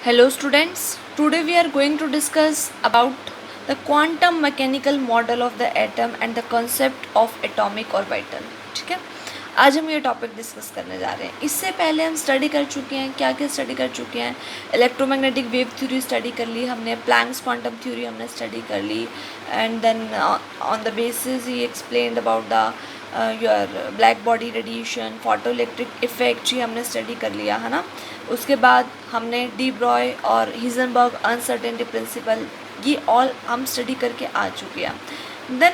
Hello students, today we are going to discuss about the quantum mechanical model of the atom and the concept of atomic orbital. ठीक है, आज हम ये topic discuss करने जा रहे हैं. इससे पहले हम स्टडी कर चुके हैं, क्या क्या स्टडी कर चुके हैं. इलेक्ट्रोमैग्नेटिक वेव थ्योरी स्टडी कर ली हमने, प्लैंक्स क्वांटम थ्योरी हमने स्टडी कर ली, and then on the basis he explained about the your black body radiation, photo electric effect, ये हमने स्टडी कर लिया है ना. उसके बाद हमने डी ब्रॉय और हिजनबर्ग अनसर्टेनिटी प्रिंसिपल, ये ऑल हम स्टडी करके आ चुके हैं. Then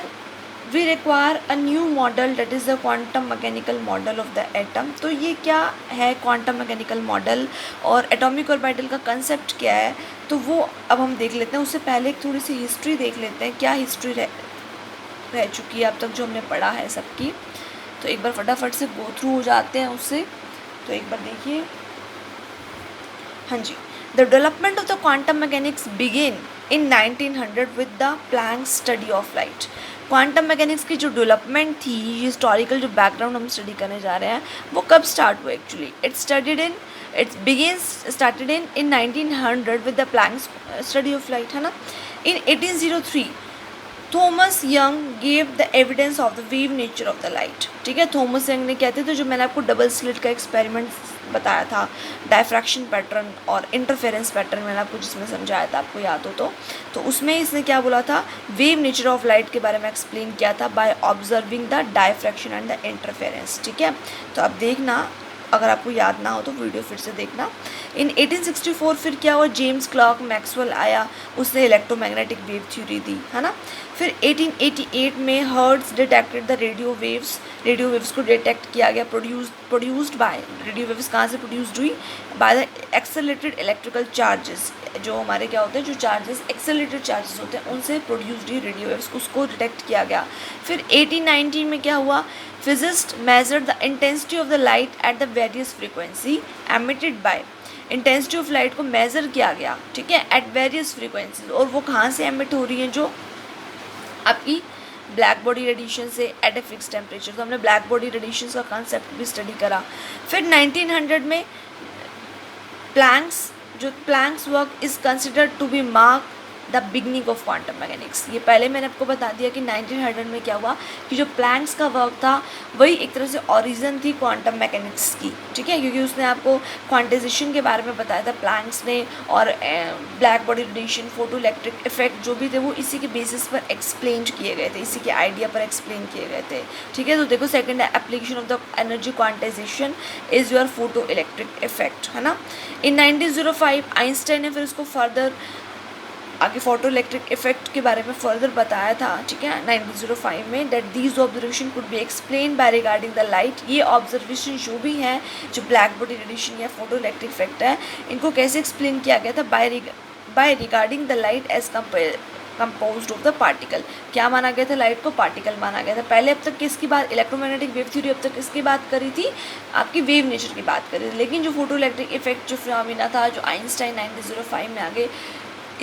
we require a new model that is the quantum mechanical model of the atom. तो ये क्या है क्वांटम मैकेनिकल मॉडल और एटॉमिक ऑर्बिटल का कंसेप्ट क्या है, तो वो अब हम देख लेते हैं. उससे पहले एक थोड़ी सी हिस्ट्री देख लेते हैं, क्या हिस्ट्री रह चुकी है अब तक जो हमने पढ़ा है सबकी. तो एक बार फटाफट से गो थ्रू हो जाते हैं उससे. तो एक बार देखिए, हाँ जी. The development of the quantum mechanics begin in 1900 with the Planck study of light. Quantum mechanics की जो डेवलपमेंट थी, हिस्टोरिकल जो बैकग्राउंड हम स्टडी करने जा रहे हैं, वो कब स्टार्ट हुआ actually. Started in 1900 with the Planck study of light, है ना. इन 1803 Thomas young gave the evidence of the wave nature of the light. ठीक है, थॉमस यंग ने कहते थे, जो मैंने आपको डबल स्लिट का एक्सपेरिमेंट बताया था, डायफ्रैक्शन पैटर्न और इंटरफेरेंस पैटर्न मैंने आपको जिसमें समझाया था, आपको याद हो तो उसमें इसने क्या बोला था, वेव नेचर ऑफ लाइट के बारे में एक्सप्लेन किया था by observing the diffraction and the interference. ठीक है, तो अब देखना, अगर आपको याद ना हो तो वीडियो फिर से देखना. इन 1864 फिर क्या हुआ, जेम्स क्लर्क मैक्सवेल आया, उसने इलेक्ट्रोमैग्नेटिक वेव थ्योरी दी, है ना. फिर 1888 में hertz detected the radio waves को डिटेक्ट किया गया. प्रोड्यूस्ड बाय रेडियो वेव्स कहाँ से प्रोड्यूस्ड हुई, by the accelerated electrical charges. जो हमारे क्या होते हैं, जो चार्जेस एक्सेलरेटेड चार्जेस होते हैं, उनसे प्रोड्यूस्ड हुई रेडियो वेव्स, उसको डिटेक्ट किया गया. फिर 1890 में क्या हुआ, physicists measured the intensity of the light at the various frequency emitted by. Intensity of light को मेज़र किया गया, ठीक है, एट वेरियस फ्रीक्वेंसीज. और वो कहाँ से एमिट हो रही हैं, जो आपकी ब्लैक बॉडी रेडिएशन से एट ए फिक्स टेम्परेचर. तो हमने ब्लैक बॉडी रेडिएशन का कॉन्सेप्ट भी स्टडी करा. फिर 1900 में Planck's work is considered to be mark the beginning of quantum mechanics. ये पहले मैंने आपको बता दिया कि 1900 में क्या हुआ कि जो प्लैंक्स का वर्क था वही एक तरह से ओरिजिन थी क्वांटम मैकेनिक्स की. ठीक है, क्योंकि उसने आपको क्वांटाइजेशन के बारे में बताया था प्लैंक्स ने, और black body radiation, photo electric effect जो भी थे वो इसी के बेसिस पर एक्सप्लेन किए गए थे, इसी के आइडिया पर एक्सप्लेन किए गए थे. ठीक है, तो देखो, second application of the energy quantization is your photo electric effect, है ना. इन 1905 आइंस्टाइन ने फिर उसको फर्दर आगे फोटो इलेक्ट्रिक इफेक्ट के बारे में फर्दर बताया था. ठीक है, 1905 में, that these observation could be explain by regarding the light. ये ऑब्जर्वेशन जो भी हैं, जो ब्लैक बॉडी रेडिएशन या फोटो इलेक्ट्रिक इफेक्ट है, इनको कैसे एक्सप्लेन किया गया था, by regarding the light as composed of the particle. क्या माना गया था, लाइट को पार्टिकल माना गया था. पहले अब तक किसकी बात, इलेक्ट्रोमैग्नेटिक वेव थ्योरी अब तक किसकी बात करी थी, आपकी वेव नेचर की बात करी थी. लेकिन जो फोटो इलेक्ट्रिक इफेक्ट जो फिनोमेना था, जो आइंस्टाइन 1905 में आगे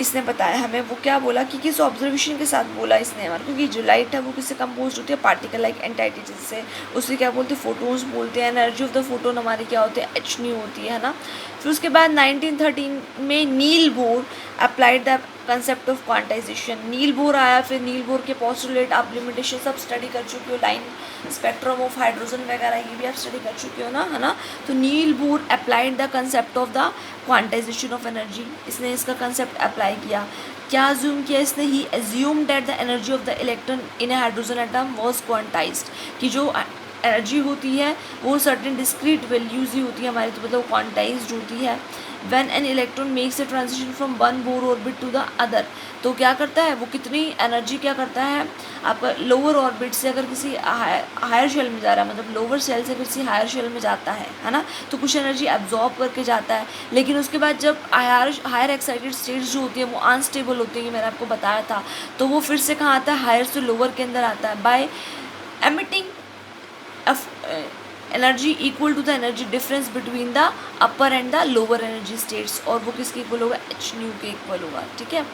इसने बताया हमें, वो क्या बोला कि किस ऑब्जर्वेशन के साथ बोला इसने हमारे को, कि जो लाइट है वो किससे कंपोज होती है, पार्टिकल लाइक एंटाइटी जिससे, उससे क्या बोलते हैं, फोटोन्स बोलते हैं. एनर्जी ऑफ द फोटोन हमारी क्या होती है, एच न्यू होती है ना. फिर उसके बाद 1913 में नील Bohr applied the concept of quantization. Niels Bohr आया, फिर नील बोर के पोस्टुलेट आप लिमिटेशन सब स्टडी कर चुके हो, लाइन स्पेक्ट्रम ऑफ हाइड्रोजन वगैरह ये भी आप स्टडी कर चुके हो ना, है ना. तो Niels Bohr applied the concept of the quantization of energy. इसने इसका कंसेप्ट अप्लाई किया. क्या अज्यूम किया इसने, he assume that the energy of the electron in a hydrogen atom was quantized. कि जो एनर्जी होती है वो सर्टेन डिस्क्रीट वैल्यूज ही होती है हमारी, तो मतलब क्वांटाइज्ड होती है. When an electron makes a transition from one Bohr orbit to the other, तो क्या करता है वो, कितनी एनर्जी क्या करता है आपका, लोअर ऑर्बिट से अगर किसी हायर शेल में जा रहा है, मतलब लोअर शेल से किसी हायर शेल में जाता है ना, तो कुछ एनर्जी एब्जॉर्ब करके जाता है. लेकिन उसके बाद जब हायर एक्साइटेड स्टेट्स जो होती है वो अनस्टेबल होती है, मैंने आपको बताया था, तो वो फिर से कहाँ आता है, हायर से लोअर के अंदर आता है, by emitting energy equal to the energy difference between the upper and the lower energy states, और वो किसके इक्वल होगा, एच न्यू के इक्वल होगा, ठीक है।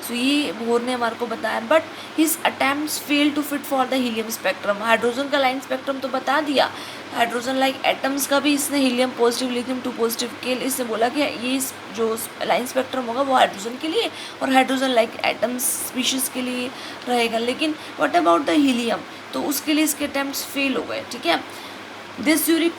सो ये बोर ने हमारे को बताया, but his attempts fail to fit for the helium spectrum. Hydrogen का लाइन स्पेक्ट्रम तो बता दिया, हाइड्रोजन लाइक एटम्स का भी इसने helium positive lithium two positive के लिए इसने बोला कि ये जो लाइन स्पेक्ट्रम होगा वो हाइड्रोजन के लिए और हाइड्रोजन लाइक एटम्स स्पीशीज़ के लिए रहेगा, लेकिन व्हाट अबाउट द हीलियम, तो उसके लिए इसके अटेम्प्ट्स फेल हो गए, ठीक है। This theory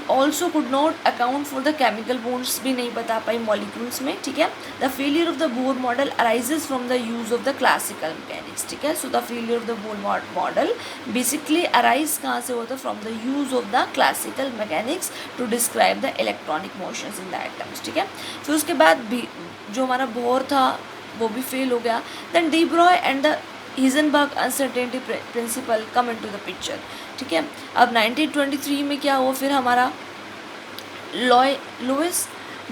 also could not account for the chemical bonds, भी नहीं बता पाई मॉलिक्यूल्स में, ठीक है। The failure of the Bohr model arises from the use of the classical mechanics, ठीक है। So the failure of the Bohr model basically arise कहाँ से होता है, from the use of the classical mechanics to describe the electronic motions in the atoms, ठीक है। फिर उसके बाद भी जो हमारा बोर था वो भी फेल हो गया। Then de Broglie and the Heisenberg uncertainty principle come into the picture, ठीक है। अब 1923 में क्या हुआ, फिर हमारा Louis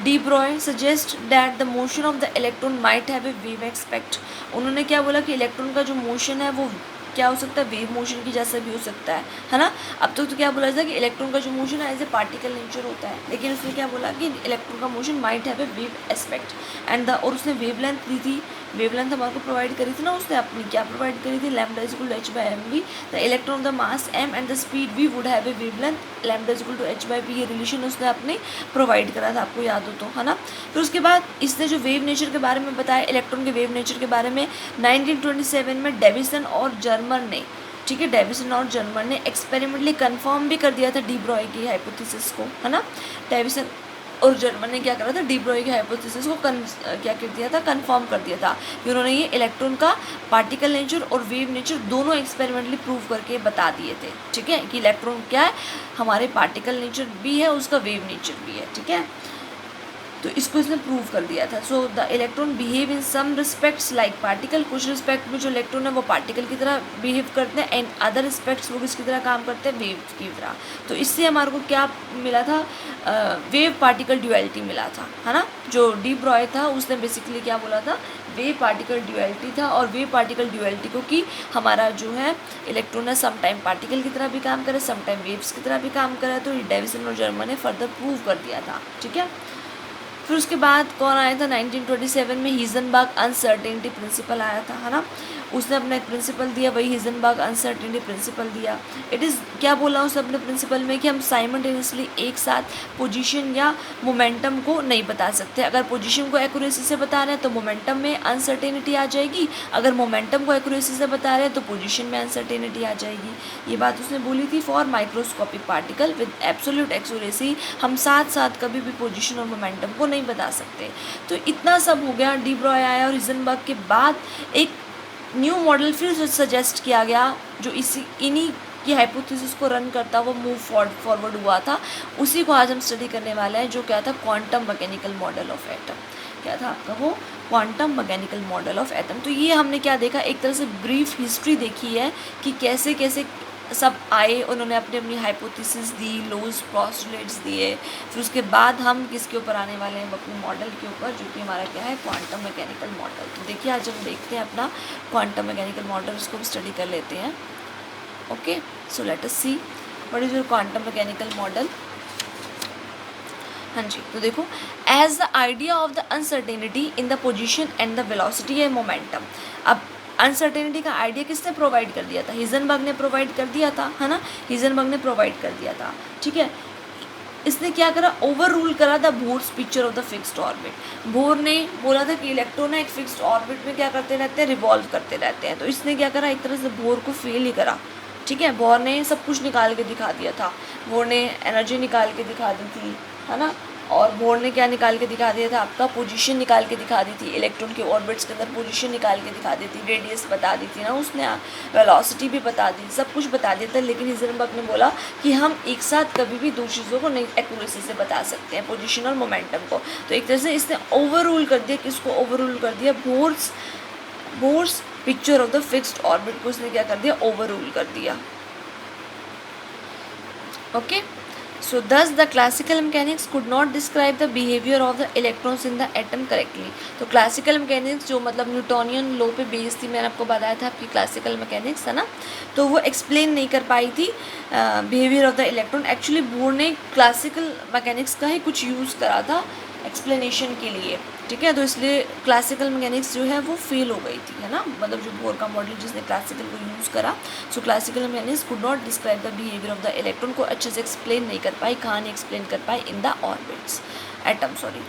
de Broglie suggest that the motion of the electron might have a wave aspect. उन्होंने क्या बोला कि इलेक्ट्रॉन का जो मोशन है वो क्या हो सकता है, वेव मोशन की जैसा भी हो सकता है ना। अब तक तो क्या बोला जाता है कि इलेक्ट्रॉन का जो मोशन है एज ए पार्टिकल नेचर होता है, लेकिन उसने क्या बोला कि इलेक्ट्रॉन का motion might have a wave aspect and the, और उसने वेव लेंथ दी थी, वेव लेंथ हमारे को प्रोवाइड करी थी ना, उसने अपनी क्या प्रोवाइड करी थी, lambda is equal to H by M V, the electron the mass M and the speed V would have a wavelength lambda is equal to H by V, ये relation उसने अपने provide करा था, आपको याद हो तो, है ना। फिर उसके बाद इसने जो वेव नेचर के बारे में बताया, इलेक्ट्रॉन के वेव नेचर के बारे में 1927 में डेविसन और जर्मन ने, ठीक है, डेविसन और जर्मन ने एक्सपेरिमेंटली कंफर्म भी कर दिया था डी ब्रॉय की हाइपोथेसिस को, है ना। डेविसन और जर्मन ने क्या करा था, डी ब्रॉय की हाइपोथेसिस को क्या कर दिया था, कंफर्म कर दिया था कि उन्होंने ये इलेक्ट्रॉन का पार्टिकल नेचर और वेव नेचर दोनों एक्सपेरिमेंटली प्रूव करके बता दिए थे, ठीक है, कि इलेक्ट्रॉन क्या है, हमारे पार्टिकल नेचर भी है, उसका वेव नेचर भी है, ठीक है। तो इसको इसने प्रूव कर दिया था। So the electron behave in some respects like particle, कुछ रिस्पेक्ट में जो इलेक्ट्रॉन है वो पार्टिकल की तरह बिहेव करते हैं, एंड अदर रिस्पेक्ट्स वो किसकी तरह काम करते हैं, वेव की तरह। तो इससे हमारे को क्या मिला था, वेव पार्टिकल ड्यूअलिटी मिला था, है ना। जो डी ब्रॉय था उसने बेसिकली क्या बोला था, वेव पार्टिकल ड्यूअलिटी था, और वेव पार्टिकल ड्यूअलिटी को कि हमारा जो है इलेक्ट्रॉन है सम टाइम पार्टिकल की तरह भी काम करे, सम टाइम वेव्स की तरह भी काम करे, तो डेविसन और जर्मन ने फर्दर प्रूव कर दिया था, ठीक है। फिर उसके बाद कौन आया था, 1927 में हिजनबर्ग अनसर्टेनिटी प्रिंसिपल आया था, है ना। उसने अपना एक प्रिंसिपल दिया, वही हिजनबर्ग अनसर्टेनिटी प्रिंसिपल दिया। इट इज़ क्या बोला उसने अपने प्रिंसिपल में कि हम साइमल्टेनियसली एक साथ पोजीशन या मोमेंटम को नहीं बता सकते। अगर पोजीशन को एक्यूरेसी से बता रहे हैं तो मोमेंटम में अनसर्टेनिटी आ जाएगी, अगर मोमेंटम को एक्यूरेसी से बता रहे हैं तो पोजीशन में अनसर्टेनिटी आ जाएगी। ये बात उसने बोली थी। For microscopic particle with absolute accuracy हम साथ साथ कभी भी पोजीशन और मोमेंटम को नहीं बता सकते। तो इतना सब हो गया, डी ब्रॉय आया और हिजनबर्ग के बाद एक न्यू मॉडल फिर सजेस्ट किया गया जो इन्हीं की हाइपोथेसिस को रन करता हुआ मूव फॉरवर्ड हुआ था। उसी को आज हम स्टडी करने वाले हैं, जो क्या था, quantum mechanical model of atom. क्या था आपका वो, quantum mechanical model of atom. तो ये हमने क्या देखा, एक तरह से ब्रीफ हिस्ट्री देखी है कि कैसे कैसे सब आए, उन्होंने अपनी अपनी हाइपोथेसिस दी, लॉज पोस्टुलेट्स दिए। फिर उसके बाद हम किसके ऊपर आने वाले हैं, अपने मॉडल के ऊपर, जो कि हमारा क्या है, क्वांटम मैकेनिकल मॉडल। तो देखिए आज हम देखते हैं अपना क्वांटम मैकेनिकल मॉडल, उसको स्टडी कर लेते हैं। Okay, so let us see what is your quantum mechanical model. हाँ जी, तो देखो, as the idea of the uncertainty in the position and the velocity and momentum. अब अनसर्टेनिटी का आइडिया किसने प्रोवाइड कर दिया था, हिजनबर्ग ने प्रोवाइड कर दिया था, है ना। हिजनबर्ग ने प्रोवाइड कर दिया था, ठीक है। इसने क्या करा, ओवर रूल करा था Bohr's picture of the fixed orbit. Bohr ने बोला था कि इलेक्ट्रॉन एक फिक्स्ड ऑर्बिट में क्या करते रहते हैं, रिवॉल्व करते रहते हैं। तो इसने क्या करा, एक तरह से बोर को फेल ही करा, ठीक है। बोर ने सब कुछ निकाल के दिखा दिया था, बोर ने एनर्जी निकाल के दिखा दी थी, है ना। और बोर ने क्या निकाल के दिखा दिया था, आपका पोजीशन निकाल के दिखा दी थी, इलेक्ट्रॉन के ऑर्बिट्स के अंदर पोजीशन निकाल के दिखा दी थी, रेडियस बता दी थी ना उसने, वेलोसिटी भी बता दी, सब कुछ बता दिया था। लेकिन हिजनबर्ग ने बोला कि हम एक साथ कभी भी दो चीज़ों को नहीं एक्यूरेसी से बता सकते हैं, पोजीशन और मोमेंटम को। तो एक तरह से इसने ओवर रूल कर दिया, किसको ओवर रूल कर दिया, Bohr's picture of the fixed orbit को उसने क्या कर दिया, ओवर रूल कर दिया। Okay, So thus the classical mechanics could not describe the behavior of the electrons in the atom correctly. तो classical mechanics जो मतलब न्यूटोनियन लॉ पे बेस्ड थी, मैंने आपको बताया था आपकी classical mechanics है ना, तो वो explain नहीं कर पाई थी behavior of the electron. Actually bore ने classical mechanics का ही कुछ यूज़ करा था एक्सप्लेनेशन के लिए, ठीक है, तो इसलिए क्लासिकल मैकेनिक्स जो है वो फेल हो गई थी, है ना, मतलब जो बोर का मॉडल जिसने क्लासिकल को यूज़ करा. सो classical mechanics could not describe the behaviour of the electron, को अच्छे से एक्सप्लेन नहीं कर पाई, कहानी एक्सप्लेन कर पाई in the orbits atom, sorry.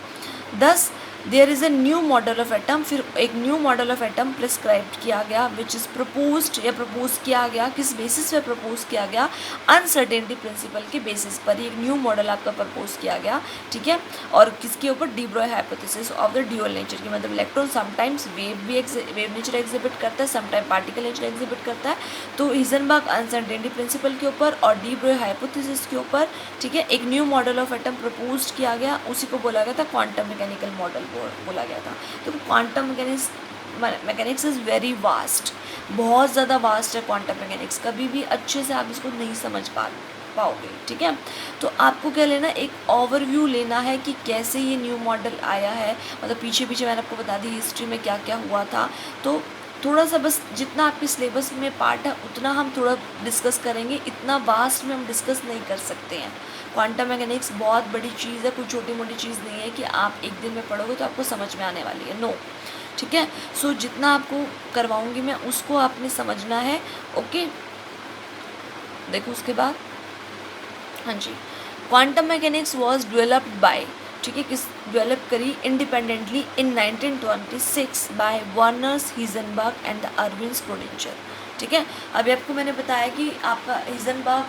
Thus there is a new model of atom, फिर एक new model of atom prescribed किया गया विच इज़ प्रपोज्ड या प्रपोज किया गया, किस बेसिस पे प्रपोज किया गया, अनसर्टेनिटी प्रिंसिपल के बेसिस पर एक न्यू मॉडल आपका प्रपोज किया गया, ठीक है, और किसके ऊपर, D Broglie hypothesis of the dual nature की, मतलब electron sometimes wave nature exhibit करता है, समटाइम पार्टिकल नेचर एग्जिबिट करता है, तो हिजनबर्ग अनसर्टेनिटी प्रिंसिपल के ऊपर और डी ब्रॉय हाइपोथेसिस के ऊपर, ठीक है, एक new model of atom propose किया गया, उसी को बोला गया था क्वांटम मैकेनिकल मॉडल बोला गया था. तो quantum mechanics is very vast, बहुत ज़्यादा वास्ट है क्वांटम मैकेनिक्स, कभी भी अच्छे से आप इसको नहीं समझ पाओगे, ठीक है. तो आपको क्या लेना, एक ओवरव्यू लेना है कि कैसे ये न्यू मॉडल आया है, मतलब पीछे पीछे मैंने आपको बता दी हिस्ट्री में क्या क्या हुआ था. तो थोड़ा सा बस जितना आपके सिलेबस में पार्ट है उतना हम थोड़ा डिस्कस करेंगे, इतना वास्ट में हम डिस्कस नहीं कर सकते हैं. क्वांटम मैकेनिक्स बहुत बड़ी चीज़ है, कोई छोटी मोटी चीज़ नहीं है कि आप एक दिन में पढ़ोगे तो आपको समझ में आने वाली है, नो, ठीक है. सो जितना आपको करवाऊंगी मैं उसको आपने समझना है, ओके. देखो उसके बाद, हाँ जी, quantum mechanics was developed by, ठीक है, किस डेवलप करी independently in 1926 by Werner's Heisenberg and the Erwin Schrodinger, ठीक है. अभी आपको मैंने बताया कि आपका हिजनबर्ग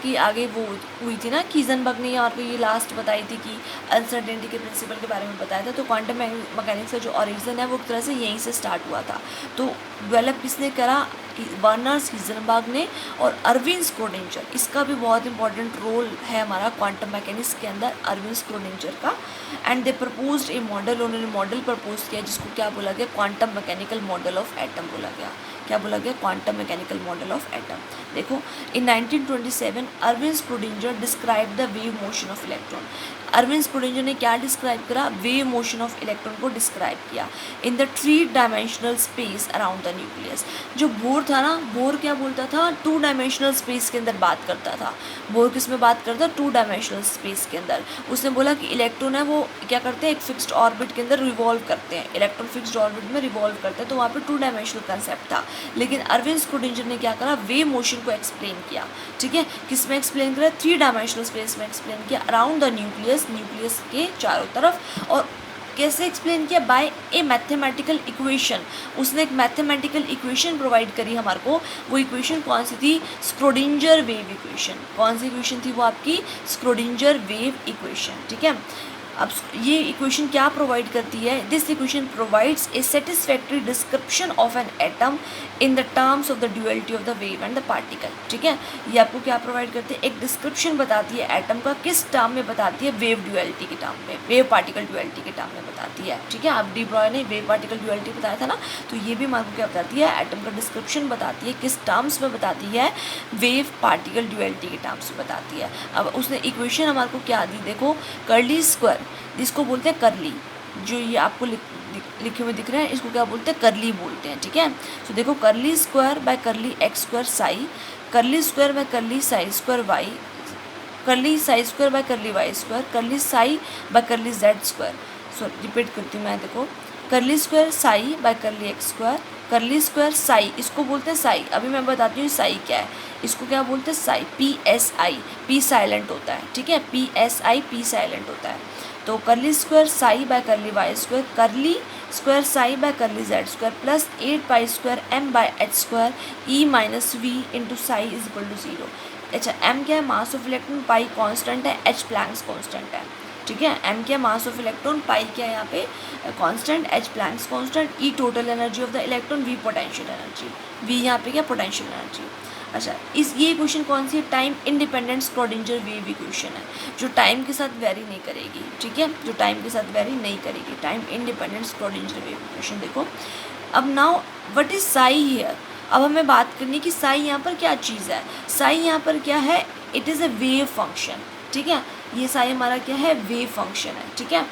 की आगे वो हुई थी ना, कि हिजनबर्ग ने यहाँ पे ये लास्ट बताई थी कि अनसर्टेनिटी के प्रिंसिपल के बारे में बताया था. तो क्वांटम मैकेनिक्स का जो ओरिजिन है वो एक तरह से यहीं से स्टार्ट हुआ था. तो डेवलप किसने करा, वर्नर्स हिजनबर्ग ने और अर्विन स्क्रोडिंजर, इसका भी बहुत इंपॉर्टेंट रोल है हमारा क्वांटम मैकेनिक्स के अंदर, अर्विन स्क्रोडिंजर का. And they proposed A model, उन्होंने मॉडल प्रपोज किया जिसको क्या बोला गया, quantum mechanical model of atom बोला गया. क्या बोला गया, quantum mechanical model of atom. देखो इन 1927 Irwin Schrödinger describe the wave motion of electron. Irwin Schrödinger ने क्या डिस्क्राइब करा, वेव मोशन ऑफ इलेक्ट्रॉन को डिस्क्राइब किया in the 3 dimensional space around the nucleus. जो बोर था ना, बोर क्या बोलता था, 2 डायमेंशनल स्पेस के अंदर बात करता था. बोर किस में बात करता, 2 डायमेंशनल स्पेस के अंदर. उसने बोला कि इलेक्ट्रॉन है वो क्या करते हैं, एक फिक्स्ड ऑर्बिट के अंदर रिवॉल्व करते हैं, इलेक्ट्रॉन फिक्स्ड ऑर्बिट में रिवॉल्व करते हैं, तो वहाँ पे 2 डायमेंशनल कंसेप्ट था. लेकिन अर्विन स्क्रोडिंजर ने क्या करा, वेव मोशन को एक्सप्लेन किया, ठीक है, किस में एक्सप्लेन करा, 3 डायमेंशनल स्पेस में एक्सप्लेन किया अराउंड द न्यूक्लियस, न्यूक्लियस के चारों तरफ. और कैसे एक्सप्लेन किया, बाय ए मैथमेटिकल इक्वेशन. उसने एक मैथमेटिकल इक्वेशन प्रोवाइड करी हमारे को. वो इक्वेशन कौन सी थी, स्क्रोडिंजर वेव इक्वेशन. कौन सी इक्वेशन थी वो आपकी, स्क्रोडिंजर वेव इक्वेशन, ठीक है. अब ये इक्वेशन क्या प्रोवाइड करती है, this equation provides a satisfactory description of an atom in the terms of the duality of the wave and the particle, ठीक है. ये आपको क्या प्रोवाइड करती है, एक डिस्क्रिप्शन बताती है एटम का, किस टर्म में बताती है, वेव ड्यूअलिटी के टर्म में, वेव पार्टिकल ड्यूअलिटी के टर्म में बताती है, ठीक है. आप डी ब्रॉय ने वेव पार्टिकल ड्यूअलिटी बताया था ना, तो ये भी हमारे को क्या बताती है, एटम का डिस्क्रिप्शन बताती है, किस टर्म्स में बताती है, वेव पार्टिकल ड्यूअलिटी के टर्म्स में बताती है. अब उसने इक्वेशन हमारे को क्या दी, देखो, कर्ली स्क्वायर, जिसको बोलते हैं करली, जो ये आपको लिखे हुए दिख रहे हैं इसको क्या बोलते हैं, करली बोलते हैं, ठीक है. तो देखो, curly square by curly X square psi, curly square by curly psi square Y, curly psi square by curly Y square, curly psi by curly Z square. So repeat करती हूँ मैं, देखो, curly square psi by curly X square, curly square psi, इसको बोलते हैं साई. अभी मैं बताती हूँ साई क्या है, इसको क्या बोलते हैं, साई, PSI, पी साइलेंट होता है, ठीक है, PSI, पी साइलेंट होता है. तो curly square psi by curly Y square, curly square psi by curly Z square plus 8 pi square m by H square E minus V into psi is equal to 0. अच्छा, m क्या है, mass of electron, pi constant है, h Planck's constant है, ठीक है. m क्या है, mass of electron, पाई क्या है यहाँ पे constant, h Planck's constant, E total energy of the electron, v potential energy, v यहाँ पे क्या पोटेंशियल एनर्जी. अच्छा, ये इक्वेशन कौन सी है, time independent Schrödinger wave equation है, जो टाइम के साथ वेरी नहीं करेगी, ठीक है, जो टाइम के साथ वेरी नहीं करेगी, time independent Schrödinger wave equation. देखो अब now what is Sai here. अब हमें बात करनी कि साई यहाँ पर क्या चीज़ है. साई यहाँ पर क्या है, it is a wave function, ठीक है। ये साई हमारा क्या है, वेव फंक्शन है, ठीक है।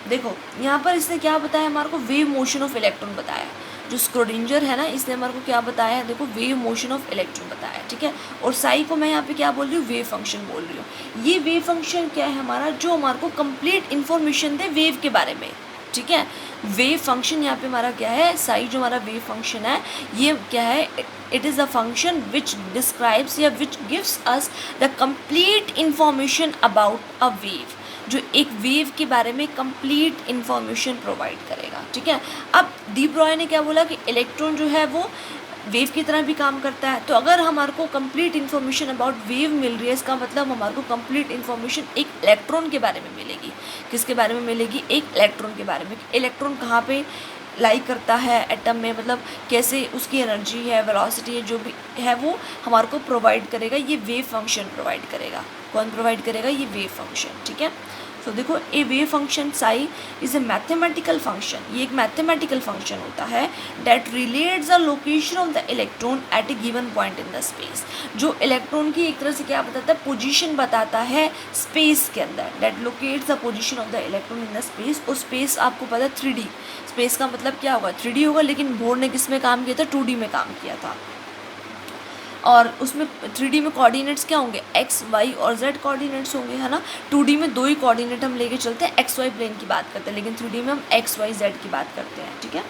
देखो यहाँ पर इसने क्या बताया, हमारे को वेव मोशन ऑफ इलेक्ट्रॉन बताया। जो स्क्रोडिंजर है ना, इसने हमारे को क्या बताया है, देखो वेव मोशन ऑफ इलेक्ट्रॉन बताया, ठीक है। और साई को मैं यहाँ पे क्या बोल रही हूँ, वेव फंक्शन बोल रही हूँ। ये वेव फंक्शन क्या है हमारा, जो हमारे को कंप्लीट इन्फॉर्मेशन दे वेव के बारे में, ठीक है। वेव फंक्शन यहाँ पे हमारा क्या है, साई जो हमारा वेव फंक्शन है, ये क्या है, it is a function which describes या which gives us the complete information about a wave, जो एक वेव के बारे में कंप्लीट इन्फॉर्मेशन प्रोवाइड करेगा, ठीक है। अब डी ब्रॉय ने क्या बोला कि इलेक्ट्रॉन जो है वो वेव की तरह भी काम करता है। तो अगर हमारे को कंप्लीट इन्फॉर्मेशन अबाउट वेव मिल रही है, इसका मतलब हमारे को कंप्लीट इन्फॉर्मेशन एक इलेक्ट्रॉन के बारे में मिलेगी। किसके बारे में मिलेगी, एक इलेक्ट्रॉन के बारे में। इलेक्ट्रॉन कहाँ पे लाई करता है एटम में, मतलब कैसे उसकी एनर्जी है, वेलोसिटी है, जो भी है वो हमारे को प्रोवाइड करेगा, ये वेव फंक्शन प्रोवाइड करेगा। कौन प्रोवाइड करेगा, ये वेव फंक्शन, ठीक है। तो देखो a wave function psi is a mathematical function, ये एक मैथमेटिकल फंक्शन होता है that relates the location of the electron at a given point in the space. जो इलेक्ट्रॉन की एक तरह से क्या बताता है, पोजीशन बताता है स्पेस के अंदर, that locates the position of the electron in the space. और स्पेस आपको पता है 3D, स्पेस का मतलब क्या होगा, 3D होगा, लेकिन बोर ने किस में काम किया था, 2D में काम किया था। और उसमें 3D में कोऑर्डिनेट्स क्या होंगे, एक्स वाई और जेड कोऑर्डिनेट्स होंगे, है ना। 2D में 2 ही कोऑर्डिनेट हम लेके चलते हैं, एक्स वाई प्लेन की बात करते हैं, लेकिन 3D में हम एक्स वाई जेड की बात करते हैं, ठीक है।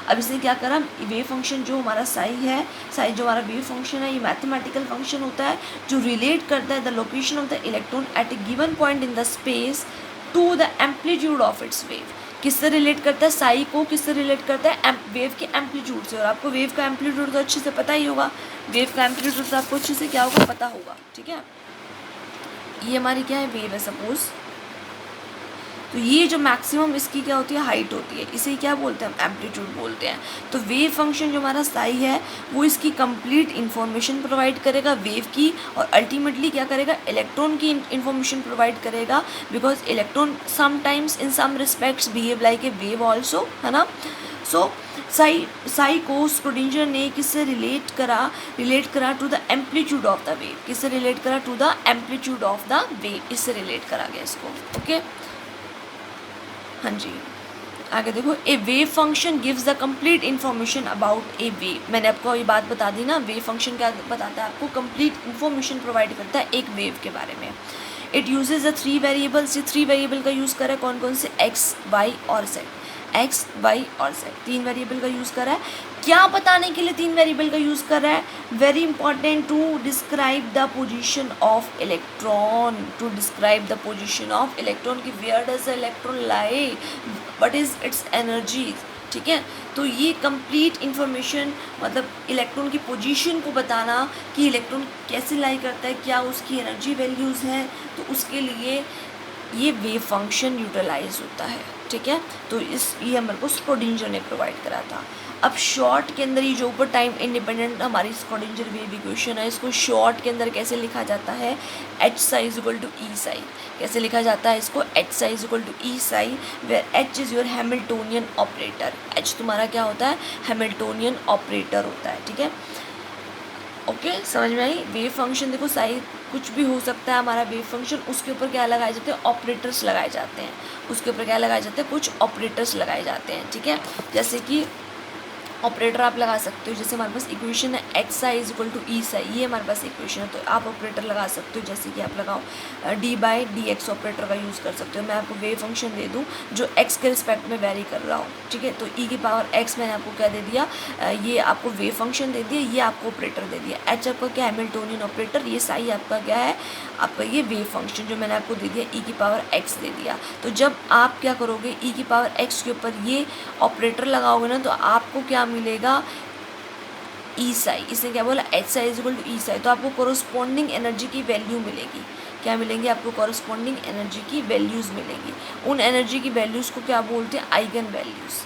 अब इसने क्या करा, वेव फंक्शन जो हमारा साई है, साई जो हमारा वेव फंक्शन है, ये मैथमेटिकल फंक्शन होता है जो रिलेट करता है the location of the electron at a given point in the space to the amplitude of its wave. किससे रिलेट करता है, साई को किससे रिलेट करता है, वेव के एम्पलीट्यूड से। और आपको वेव का एम्पलीट्यूड तो अच्छे से पता ही होगा, वेव का एम्पलीट्यूड तो आपको अच्छे से क्या होगा, पता होगा, ठीक है। ये हमारी क्या है, वेव है सपोज। तो ये जो मैक्सिमम इसकी क्या होती है, हाइट होती है, इसे क्या बोलते हैं, हम एम्पलीट्यूड बोलते हैं। तो वेव फंक्शन जो हमारा साई है वो इसकी कंप्लीट इन्फॉर्मेशन प्रोवाइड करेगा वेव की, और अल्टीमेटली क्या करेगा, इलेक्ट्रॉन की इन्फॉर्मेशन प्रोवाइड करेगा, because electron sometimes in some respects behave like a wave also, है ना। सो साई को स्क्रोडिंजर ने किससे रिलेट करा to the amplitude of the wave, किससे रिलेट करा, to the amplitude of the wave, इससे रिलेट करा गया इसको, ओके। हाँ जी, आगे देखो, a wave function gives the complete information about a wave. मैंने आपको ये बात बता दी ना, वेव फंक्शन क्या बताता है, आपको कंप्लीट इन्फॉर्मेशन प्रोवाइड करता है एक वेव के बारे में। इट यूजेज द 3 वेरिएबल्स, ये 3 वेरिएबल का यूज़ करा है, कौन कौन से, एक्स वाई और जेड, एक्स वाई और जेड 3 वेरिएबल का यूज़ करा है। क्या बताने के लिए 3 वेरिएबल का यूज़ कर रहा है, very important, to describe the position of electron, to describe the position of electron की where does the electron lie, what is its energy, ठीक है। तो ये कंप्लीट इन्फॉर्मेशन मतलब इलेक्ट्रॉन की पोजीशन को बताना कि इलेक्ट्रॉन कैसे लाई करता है, क्या उसकी एनर्जी वैल्यूज़ हैं, तो उसके लिए ये वेव फंक्शन यूटिलाइज होता है, ठीक है। तो ये हमारे को स्क्रोडिंजर ने प्रोवाइड करा था। अब शॉर्ट के अंदर ये जो ऊपर टाइम इंडिपेंडेंट हमारी स्क्रोडिंजर वेव इक्वेशन है, इसको शॉर्ट के अंदर कैसे लिखा जाता है, H psi is equal to E psi. कैसे लिखा जाता है इसको, H psi is equal to E psi, where H is your Hamiltonian operator. H तुम्हारा क्या होता है, हैमिल्टोनियन ऑपरेटर होता है, ठीक है। ओके, समझ में आई। वेव फंक्शन देखो, साई कुछ भी हो सकता है हमारा वेव फंक्शन, उसके ऊपर क्या लगाए जाते हैं, ऑपरेटर्स लगाए जाते हैं, उसके ऊपर क्या लगाए जाते हैं, कुछ ऑपरेटर्स लगाए जाते हैं, ठीक है। जैसे कि ऑपरेटर आप लगा सकते हो, जैसे हमारे पास इक्वेशन है X psi is equal to E psi, ये हमारे पास इक्वेशन है, तो आप ऑपरेटर लगा सकते हो, जैसे कि आप लगाओ D by D x operator का यूज़ कर सकते हो। मैं आपको वेव फंक्शन दे दूँ जो एक्स के रिस्पेक्ट में वेरी कर रहा हूँ, ठीक है। तो ई की पावर एक्स मैंने आपको क्या दे दिया, ये आपको वेव फंक्शन दे दिया, ये आपको ऑपरेटर दे दिया। एच आपका क्या, हैमिल्टोनियन ऑपरेटर, ये साई आपका क्या है, आपका ये वेव फंक्शन जो मैंने आपको दे दिया, ई की पावर एक्स दे दिया। तो जब आप क्या करोगे, ई की पावर एक्स के ऊपर ये ऑपरेटर लगाओगे ना, तो आपको क्या मिलेगा, ई साई। इसने क्या बोला, H psi is equal to E psi, तो आपको कोरोस्पोंडिंग एनर्जी की वैल्यू मिलेगी। क्या मिलेंगे आपको, कोरोस्पोंडिंग एनर्जी की वैल्यूज़ मिलेंगी। उन एनर्जी की वैल्यूज़ को क्या बोलते हैं, आइगन वैल्यूज़।